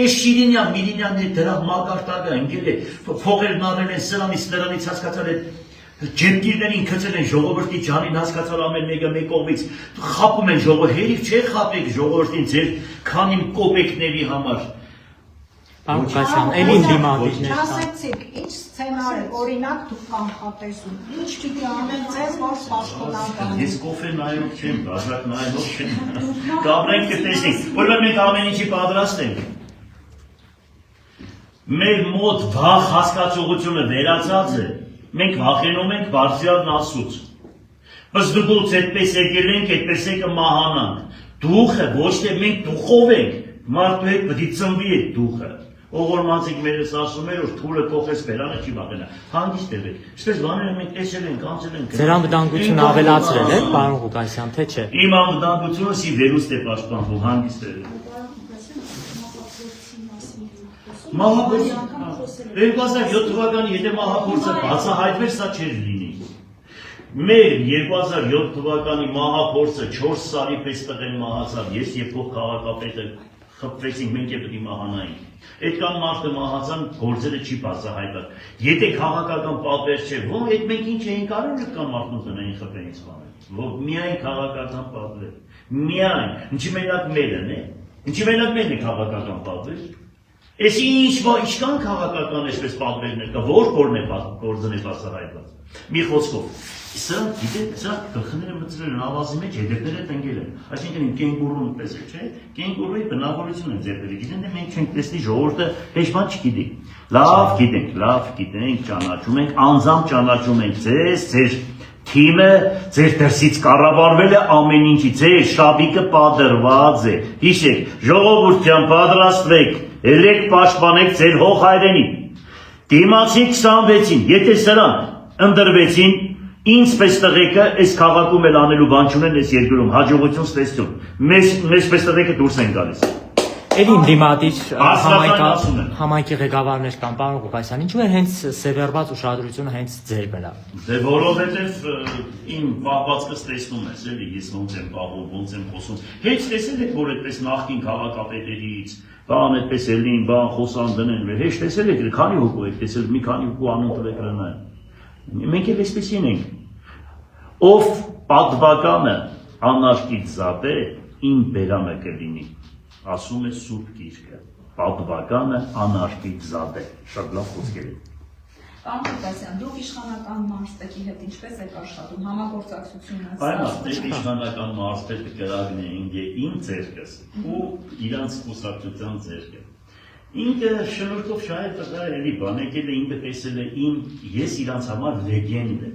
Այս Շիրինյան, Միրինյանն դրա մակարդակը ընկել է, փողերն առել են սրանից նրանից հասկացալ են ջենտիրներին գցել են ժողովրդի ջանին հասկացալ ամեն մեկը մեկ կողմից խապում են ժողովուրդ, հերիք չէ խապեք ժողովրդին ձեր քանի կոպեկների համար։ Անկասյան, էլի դիմադիրներ կան։ Ասեցիք, ինչ սցենարի, օրինակ դուք կանխատեսում, ինչ պիտի անեն ձեզ, որ պաշտոնական։ Ես կոֆե նայող չեմ, բաժակ նայող չեմ, կապրենք կտեսնենք, որովհետև մենք ամեն ինչի պատրաստ ենք։ Մեր մոտ վախ հասկացողությունը վերացած է, մենք վախենում ենք բարձրյալն Աստծուց։ Բայց դուք այդպես եկել ենք, այդպես է կմահանանք։ Դուխը ոչ թե մենք դուխով ենք, մարդու հետ պետք է ծնվի այդ դուխը։ Ողորմանցիկ մերս ասում էր, որ թուրը կողես բերանը չի վախենա։ Հանգիստ եղեք։ Ինչպես բաները մենք տեսել ենք, անցել ենք։ Ձեր անվտանգությունը ավելացրել է, պարոն Ղուկասյան, թե չէ։ Իմ անվտանգությունը սի վերուստ է պաշտպանվում, հանգիստ եղեք։ Մահափորձ 2007 թվականի եթե մահափորձը բացահայտվեր, սա չէր լինի։ Մեր 2007 թվականի մահափորձը 4 սարի պես տղեն մահացավ, ես եւ փոխ քաղաքապետը խփվեցինք, մենք եւ պետք է մահանայինք։ Այդքան մարդը մահացան, գործերը չի բացահայտած։ Եթե քաղաքական պատվեր չէ, ո՞ր այդ մենք ինչ էինք արել, այդքան մարդու տնային խփեին սպանել։ Ո՞ր միայն քաղաքական պատվեր։ Միայն, ինչի մենակ մելն է։ Ինչի մենակ մելն է քաղաքական պատվեր։ Այս ինչքան քաղաքական այսպես պատվերներ կա, որ կորն է գործն է բացահայտված։ Մի խոսքով, սա գիտեք, սա գլխները մտցրել են ավազի մեջ, հետևները տնկել են։ Այսինքն կենգուրուն տեսեք, չէ՞։ Կենգուրուի բնավորությունը են ձեռքերը գիտեն, դե մենք չենք տեսնի ժողովուրդը հեչ բան չգիտի։ Լավ գիտենք, ճանաչում ենք, անձամբ ճանաչում ենք ձեզ, ձեր թիմը, ձեր դրսից կառավարվել է ամեն ինչի, ձեր շաբիկը պատրված է։ Հիշեք, ժողովուրդ ջան, պատրաստվեք, ելեք պաշտպանեք ձեր հող հայրենին։ Դիմացի 26-ին, եթե սրանք ընդրվեցին, ինձպես տղեկը այս քաղաքում էլ անելու բան չունեն այս երկրում, հաջողություն ստեսություն։ Մեզ պես տղեկը դուրս են գալիս։ Էլի դիմադիր համայնքի ղեկավարներ կան, պարոն Ղուկասյան, ինչու է հենց սևեռված ուշադրությունը հենց ձեր վրա։ Դե որովհետև իմ պահվածքս տեսնում ես, էլի ես ոնց եմ պահում, ոնց եմ խոսում։ Հեչ տեսել եք, որ այդպես նախկին քաղաքապետերից, բան այդպես ելին, բան խոսան դնեն, հեչ տեսել եք, քանի հոգու եք տեսել, մի քանի հոգու անուն տվեք հրնային։ Մենք էլ այսպեսին ենք։ Ով պատվականը անարգից զատ է, իմ բերանը կլինի։ Ասում է Սուրբ Գիրքը, պատվականը անարգից զատ է, շատ լավ խոսքեր է։ Պարոն Ղուկասյան, դուք իշխանական մարզպետի հետ ինչպես եք աշխատում, համագործակցությունը։ Այո, իշխանական մարզպետը կրագնեին իմ ձեռքս ու իրանց կուսակցության ձեռքը։ Ինքը շնորհքով շահեր տղա էլի բան եկել է, ինքը տեսել է ես իրանց համար լեգենդ եմ։